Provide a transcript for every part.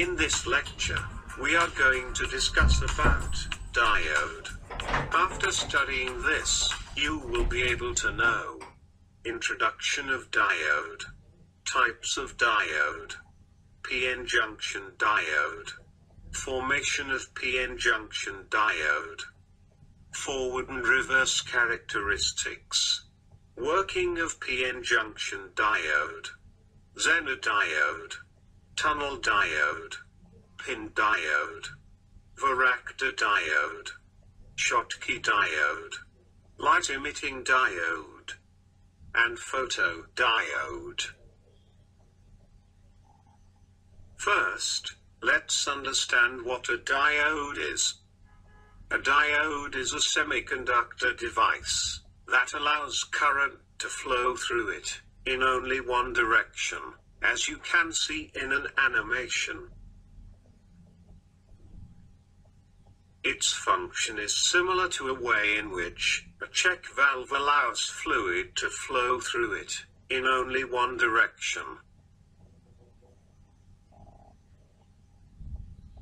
In this lecture, we are going to discuss about diode. After studying this, you will be able to know introduction of diode, types of diode, p-n junction diode, formation of p-n junction diode, forward and reverse characteristics, working of p-n junction diode, Zener diode, tunnel diode, pin diode, Varactor diode, Schottky diode, light-emitting diode, and photodiode. First, let's understand what a diode is. A diode is a semiconductor device that allows current to flow through it in only one direction, as you can see in an animation. Its function is similar to a way in which a check valve allows fluid to flow through it in only one direction.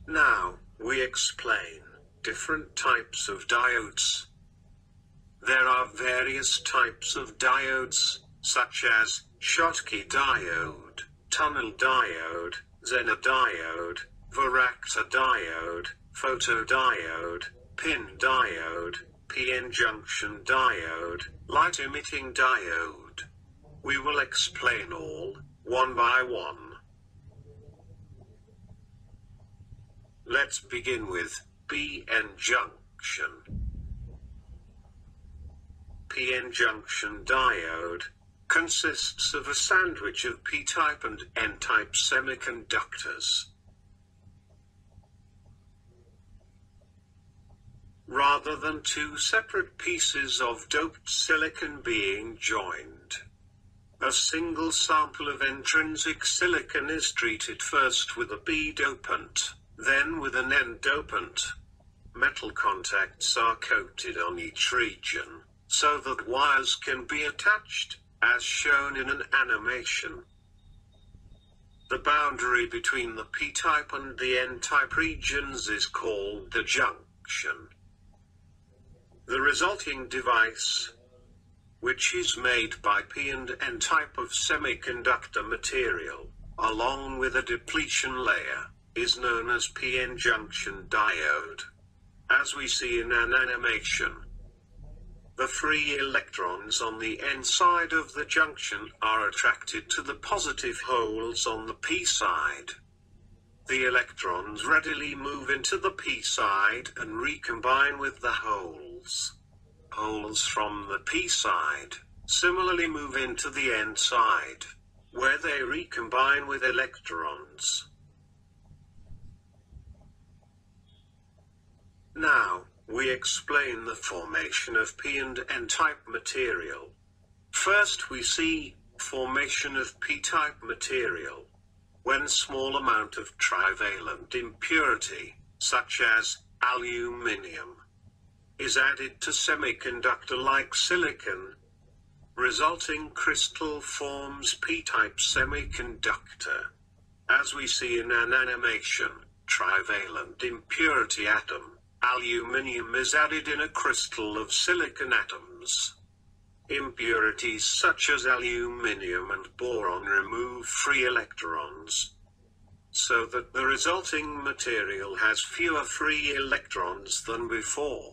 Now, we explain different types of diodes. There are various types of diodes, such as Schottky diode, tunnel diode, Zener diode, Varactor diode, photodiode, pin diode, p-n junction diode, light-emitting diode. We will explain all, one by one. Let's begin with p-n junction. P-n junction diode consists of a sandwich of p-type and n-type semiconductors. Rather than two separate pieces of doped silicon being joined, a single sample of intrinsic silicon is treated first with a p dopant, then with an n dopant. Metal contacts are coated on each region, so that wires can be attached, as shown in an animation. The boundary between the p-type and the n-type regions is called the junction. The resulting device, which is made by p and n type of semiconductor material, along with a depletion layer, is known as p-n junction diode. As we see in an animation, the free electrons on the n side of the junction are attracted to the positive holes on the p side. The electrons readily move into the p side and recombine with the holes. Holes from the p side similarly move into the n side, where they recombine with electrons. Now, we explain the formation of p and n-type material. First we see formation of p-type material when small amount of trivalent impurity, such as aluminium, is added to semiconductor-like silicon. Resulting crystal forms p-type semiconductor. As we see in an animation, trivalent impurity atom, aluminium, is added in a crystal of silicon atoms. Impurities such as aluminium and boron remove free electrons, so that the resulting material has fewer free electrons than before.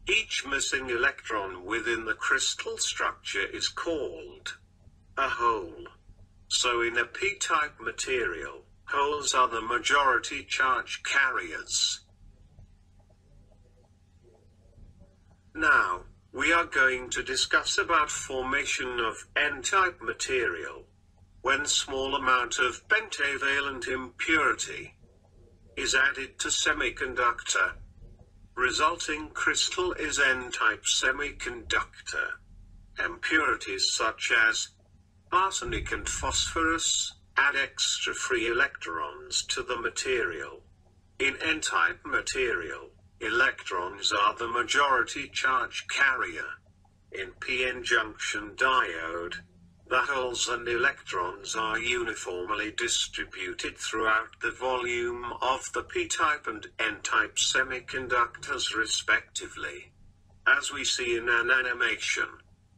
Each missing electron within the crystal structure is called a hole. So in a p-type material, holes are the majority charge carriers. Now, we are going to discuss about formation of n-type material, when small amount of pentavalent impurity is added to semiconductor. Resulting crystal is n-type semiconductor. Impurities such as arsenic and phosphorus add extra free electrons to the material. In n-type material, electrons are the majority charge carrier. In p-n junction diode, the holes and electrons are uniformly distributed throughout the volume of the p-type and n-type semiconductors respectively. As we see in an animation,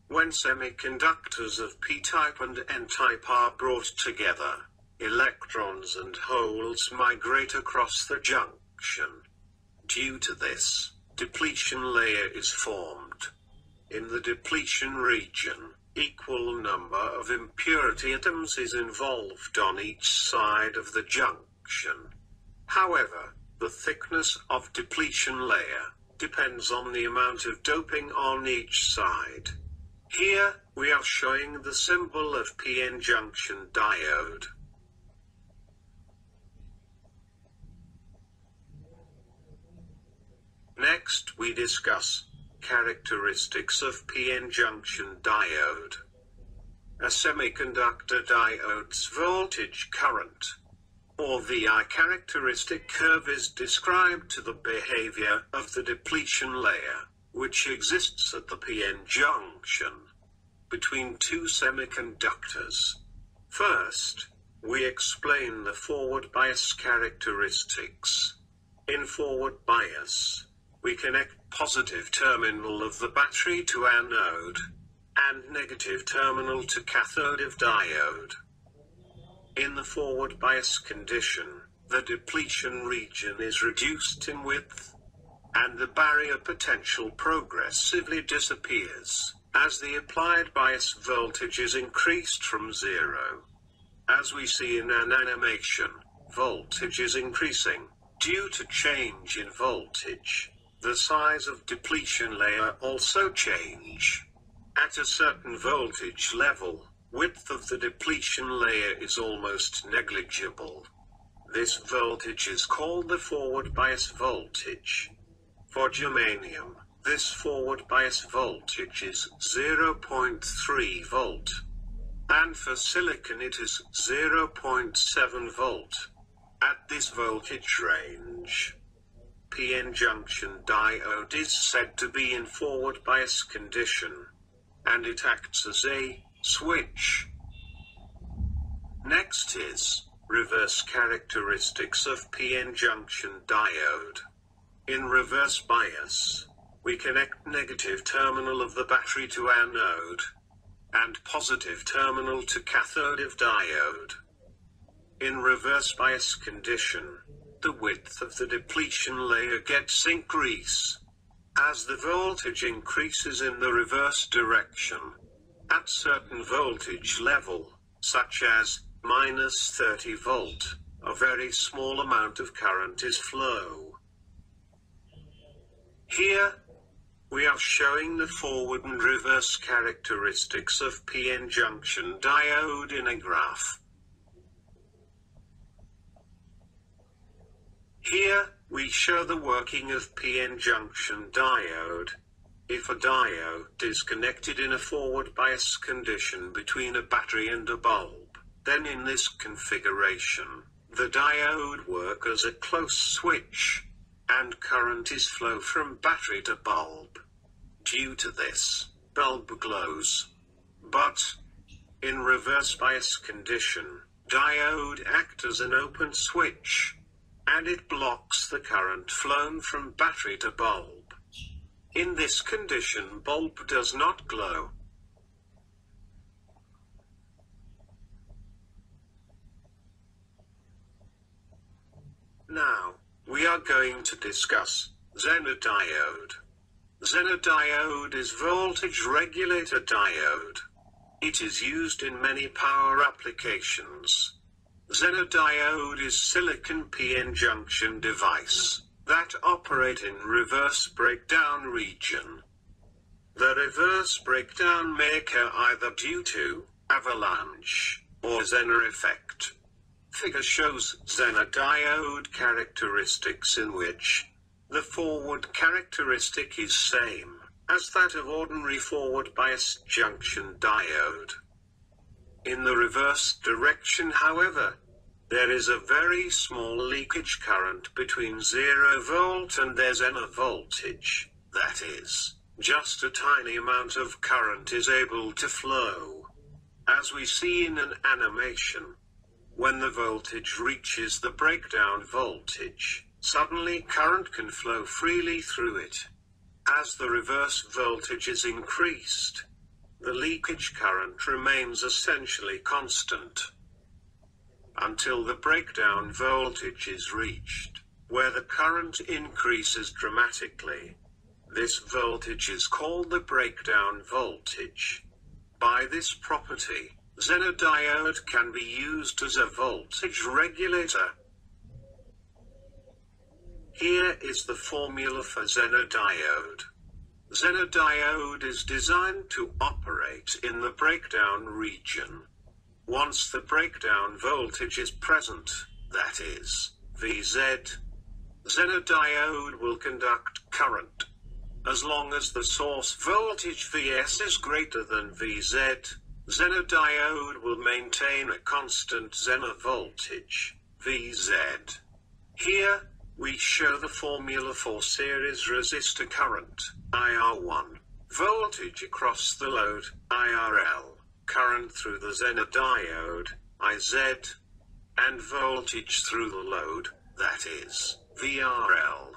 when semiconductors of p-type and n-type are brought together, electrons and holes migrate across the junction. Due to this, depletion layer is formed. In the depletion region, equal number of impurity atoms is involved on each side of the junction. However, the thickness of depletion layer depends on the amount of doping on each side. Here, we are showing the symbol of p-n junction diode. Next, we discuss characteristics of p-n junction diode. A semiconductor diode's voltage current, or VI characteristic curve, is described to the behavior of the depletion layer, which exists at the p-n junction between two semiconductors. First, we explain the forward bias characteristics. In forward bias, we connect positive terminal of the battery to anode, and negative terminal to cathode of diode. In the forward bias condition, the depletion region is reduced in width, and the barrier potential progressively disappears, as the applied bias voltage is increased from zero. As we see in an animation, voltage is increasing. Due to change in voltage, the size of depletion layer also change. At a certain voltage level, width of the depletion layer is almost negligible. This voltage is called the forward bias voltage. For germanium, this forward bias voltage is 0.3 volt. And for silicon it is 0.7 volt. At this voltage range, p-n junction diode is said to be in forward bias condition, and it acts as a switch. Next is reverse characteristics of p-n junction diode. In reverse bias, we connect negative terminal of the battery to anode, and positive terminal to cathode of diode. In reverse bias condition, the width of the depletion layer gets increased as the voltage increases in the reverse direction. At certain voltage level, such as -30 volt, a very small amount of current is flow. Here, we are showing the forward and reverse characteristics of p-n junction diode in a graph. Here, we show the working of p-n junction diode. If a diode is connected in a forward bias condition between a battery and a bulb, then in this configuration, the diode works as a close switch, and current is flow from battery to bulb. Due to this, bulb glows. But, in reverse bias condition, diode acts as an open switch, and it blocks the current flown from battery to bulb. In this condition, bulb does not glow. Now, we are going to discuss Zener diode. Zener diode is voltage regulator diode. It is used in many power applications. Zener diode is silicon p-n junction device that operate in reverse breakdown region. The reverse breakdown may occur either due to avalanche or Zener effect. Figure shows Zener diode characteristics in which the forward characteristic is same as that of ordinary forward bias junction diode. In the reverse direction, however, there is a very small leakage current between 0 volt and their Zener voltage, that is, just a tiny amount of current is able to flow. As we see in an animation, when the voltage reaches the breakdown voltage, suddenly current can flow freely through it. As the reverse voltage is increased, the leakage current remains essentially constant until the breakdown voltage is reached, where the current increases dramatically. This voltage is called the breakdown voltage. By this property, Zener diode can be used as a voltage regulator. Here is the formula for Zener diode. Zener diode is designed to operate in the breakdown region. Once the breakdown voltage is present, that is, Vz, Zener diode will conduct current. As long as the source voltage Vs is greater than Vz, Zener diode will maintain a constant Zener voltage, Vz. Here, we show the formula for series resistor current, IR1, voltage across the load, IRL, current through the Zener diode, IZ, and voltage through the load, that is, VRL.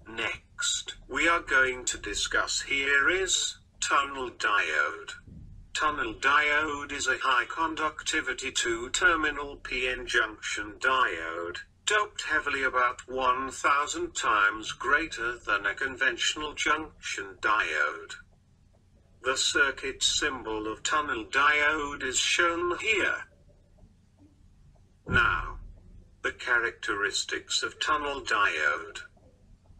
Next, we are going to discuss here is tunnel diode. Tunnel diode is a high conductivity two-terminal PN junction diode, doped heavily about 1000 times greater than a conventional junction diode. The circuit symbol of tunnel diode is shown here. Now, the characteristics of tunnel diode.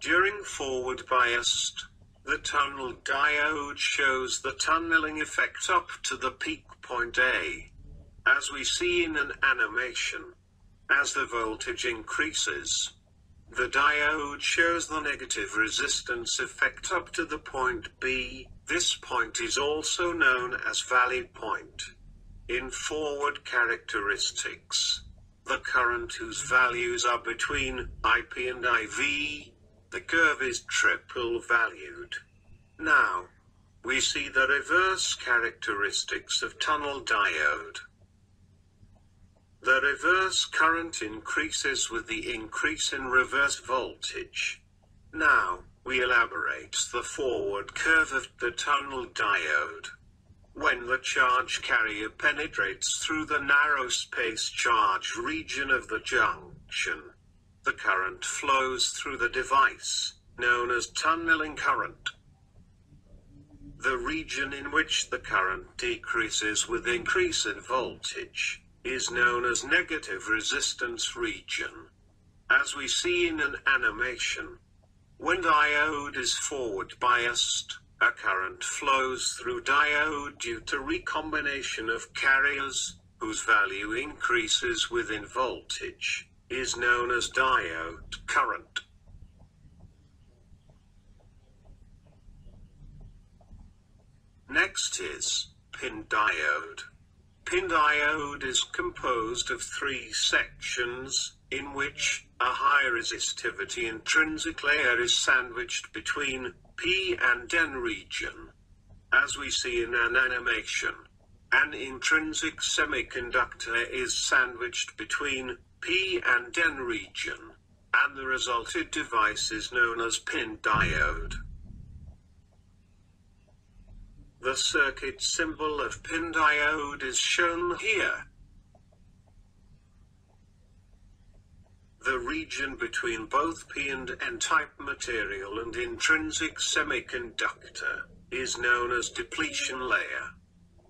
During forward biased, the tunnel diode shows the tunneling effect up to the peak point A. As we see in an animation, as the voltage increases, the diode shows the negative resistance effect up to the point B. This point is also known as valley point. In forward characteristics, the current whose values are between IP and IV, the curve is triple valued. Now, we see the reverse characteristics of tunnel diode. The reverse current increases with the increase in reverse voltage. Now, we elaborate the forward curve of the tunnel diode. When the charge carrier penetrates through the narrow space charge region of the junction, the current flows through the device, known as tunneling current. The region in which the current decreases with increase in voltage is known as negative resistance region. As we see in an animation, when diode is forward biased, a current flows through diode due to recombination of carriers, whose value increases within voltage, is known as diode current. Next is pin diode. Pin diode is composed of three sections, in which a high resistivity intrinsic layer is sandwiched between P and N region. As we see in an animation, an intrinsic semiconductor is sandwiched between P and N region, and the resulted device is known as pin diode. The circuit symbol of pin diode is shown here. The region between both P and N-type material and intrinsic semiconductor is known as depletion layer.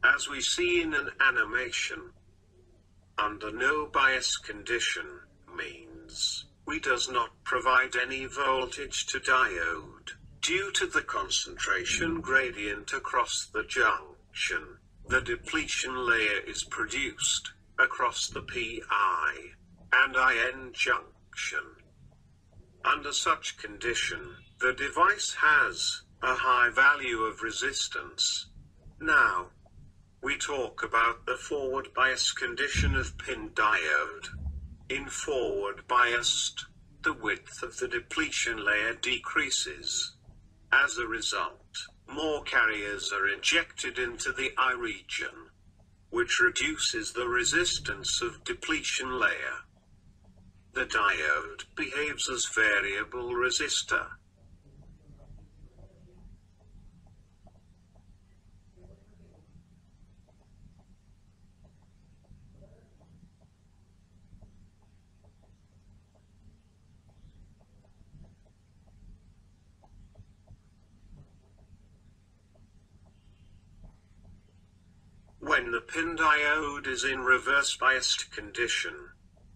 As we see in an animation, under no bias condition means we does not provide any voltage to diode. Due to the concentration gradient across the junction, the depletion layer is produced across the Pi and IN junction. Under such condition, the device has a high value of resistance. Now, we talk about the forward bias condition of pin diode. In forward biased, the width of the depletion layer decreases. As a result, more carriers are injected into the I region, which reduces the resistance of depletion layer. The diode behaves as variable resistor. When the pin diode is in reverse biased condition,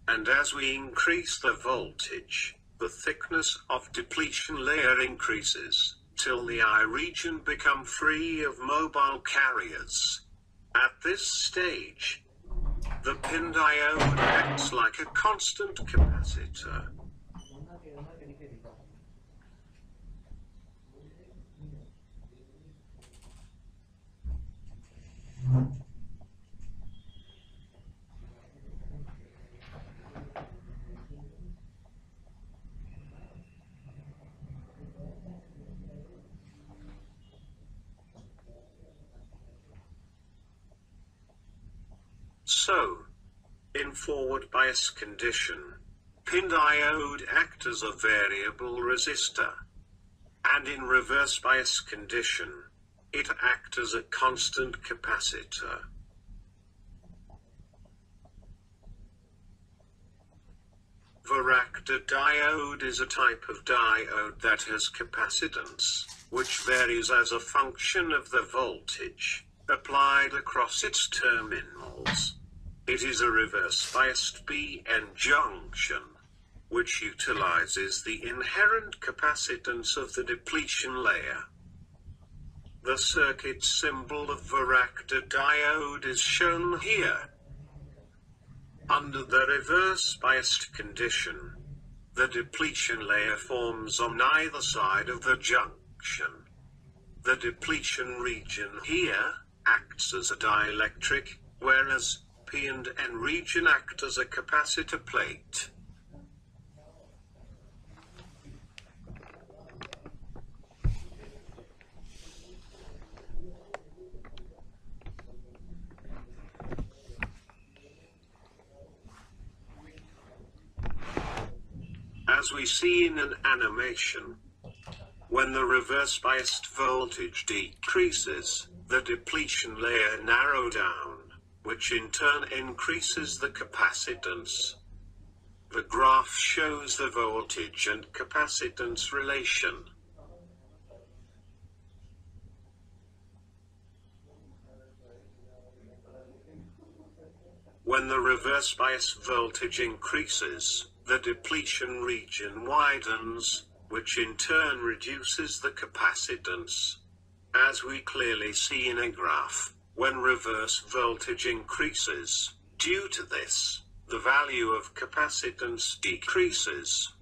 and as we increase the voltage, the thickness of depletion layer increases, till the I region become free of mobile carriers. At this stage, the pin diode acts like a constant capacitor. So, in forward bias condition, pin diode acts as a variable resistor, and in reverse bias condition, it acts as a constant capacitor. Varactor diode is a type of diode that has capacitance, which varies as a function of the voltage applied across its terminals. It is a reverse-biased PN junction, which utilizes the inherent capacitance of the depletion layer. The circuit symbol of Varactor diode is shown here. Under the reverse-biased condition, the depletion layer forms on either side of the junction. The depletion region here acts as a dielectric, whereas P and N region act as a capacitor plate. As we see in an animation, when the reverse biased voltage decreases, the depletion layer narrows down, which in turn increases the capacitance. The graph shows the voltage and capacitance relation. When the reverse bias voltage increases, the depletion region widens, which in turn reduces the capacitance. As we clearly see in a graph, when reverse voltage increases, due to this, the value of capacitance decreases.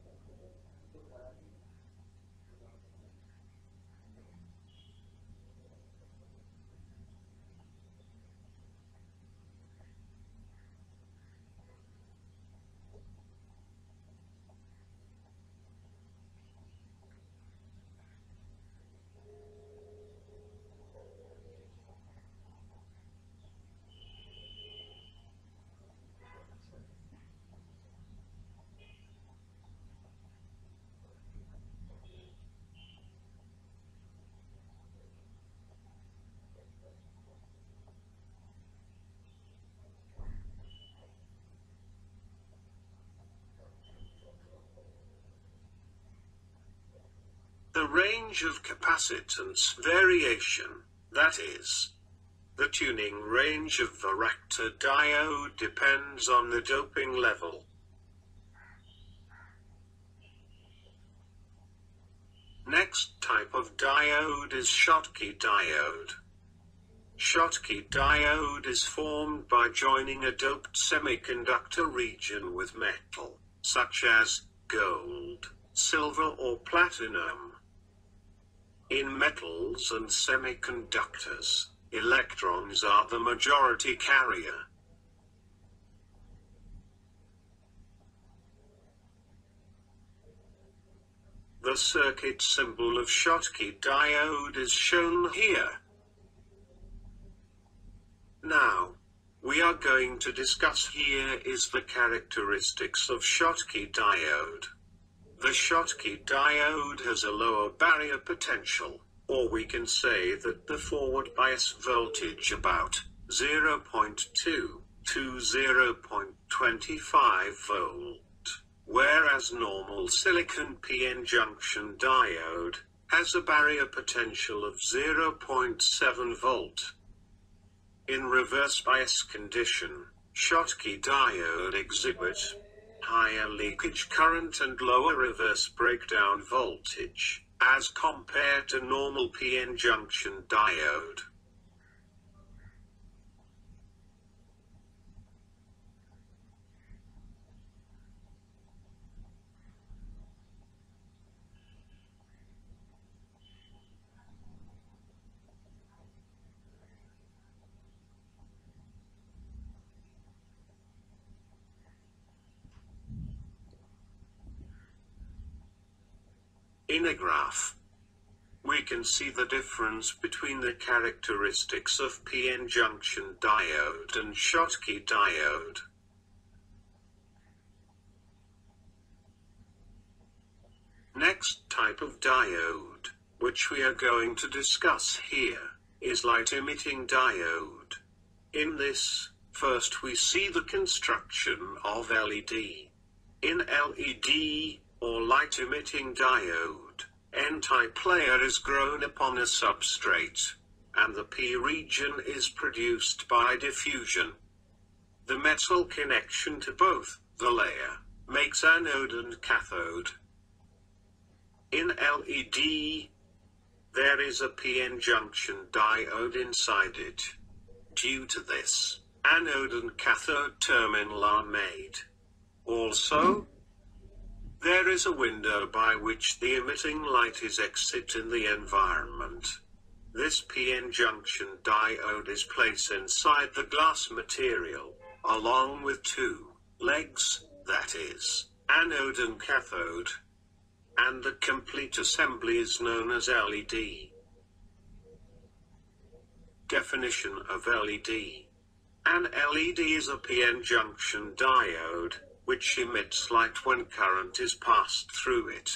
The range of capacitance variation, that is, the tuning range of Varactor diode, depends on the doping level. Next type of diode is Schottky diode. Schottky diode is formed by joining a doped semiconductor region with metal, such as gold, silver or platinum. In metals and semiconductors, electrons are the majority carrier. The circuit symbol of Schottky diode is shown here. Now, we are going to discuss here is the characteristics of Schottky diode. The Schottky diode has a lower barrier potential, or we can say that the forward bias voltage about 0.2 to 0.25 volt, whereas normal silicon PN junction diode has a barrier potential of 0.7 volt. In reverse bias condition, Schottky diode exhibit higher leakage current and lower reverse breakdown voltage, as compared to normal PN junction diode. In a graph, we can see the difference between the characteristics of PN junction diode and Schottky diode. Next type of diode, which we are going to discuss here, is light-emitting diode. In this, first we see the construction of LED. In LED, or light-emitting diode, N-type layer is grown upon a substrate, and the P region is produced by diffusion. The metal connection to both the layer makes anode and cathode. In LED, there is a PN junction diode inside it. Due to this, anode and cathode terminal are made. Also, there is a window by which the emitting light is exit in the environment. This PN junction diode is placed inside the glass material, along with two legs, that is, anode and cathode. And the complete assembly is known as LED. Definition of LED. An LED is a PN junction diode, which emits light when current is passed through it.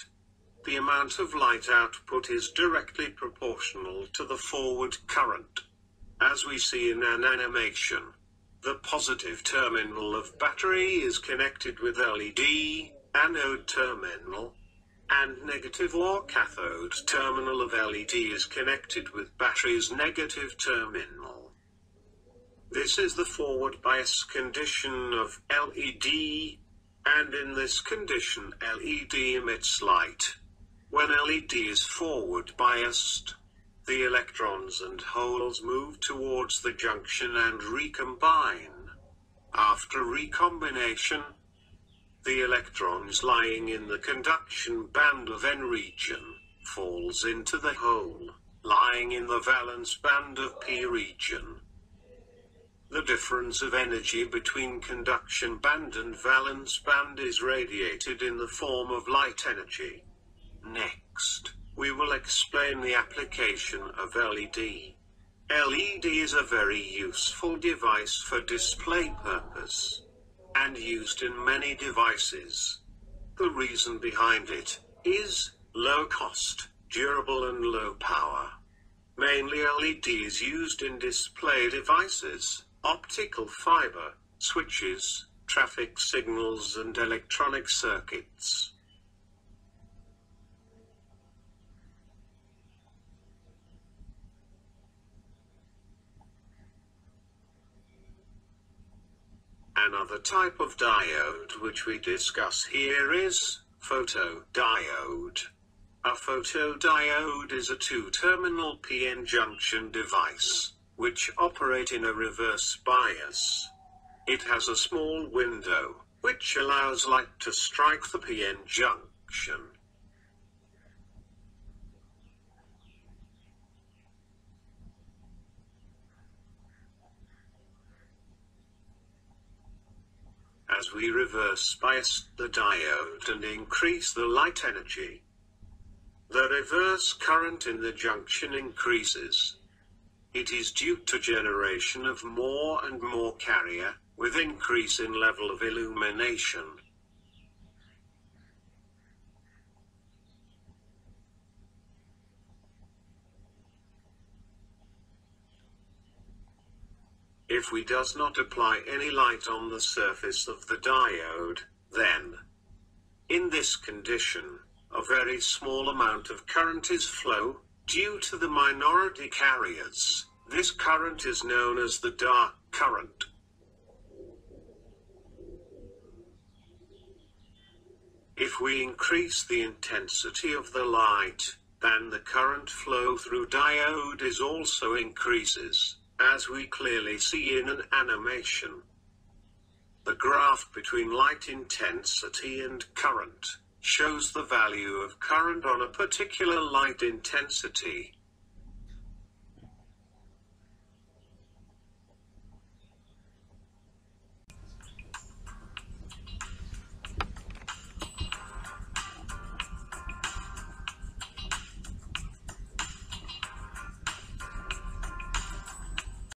The amount of light output is directly proportional to the forward current. As we see in an animation, the positive terminal of battery is connected with LED, anode terminal, and negative or cathode terminal of LED is connected with battery's negative terminal. This is the forward bias condition of LED, and in this condition LED emits light. When LED is forward biased, the electrons and holes move towards the junction and recombine. After recombination, the electrons lying in the conduction band of N region falls into the hole lying in the valence band of P region. The difference of energy between conduction band and valence band is radiated in the form of light energy. Next, we will explain the application of LED. LED is a very useful device for display purpose, and used in many devices. The reason behind it is low cost, durable and low power. Mainly LED is used in display devices, optical fiber, switches, traffic signals and electronic circuits. Another type of diode which we discuss here is photodiode. A photodiode is a two-terminal PN junction device, which operate in a reverse bias. It has a small window, which allows light to strike the PN junction. As we reverse bias the diode and increase the light energy, The reverse current in the junction increases. It is due to generation of more and more carrier, with increase in level of illumination. If we does not apply any light on the surface of the diode, then, in this condition, a very small amount of current is flow, due to the minority carriers. This current is known as the dark current. If we increase the intensity of the light, then the current flow through diode is also increases, as we clearly see in an animation. The graph between light intensity and current shows the value of current on a particular light intensity,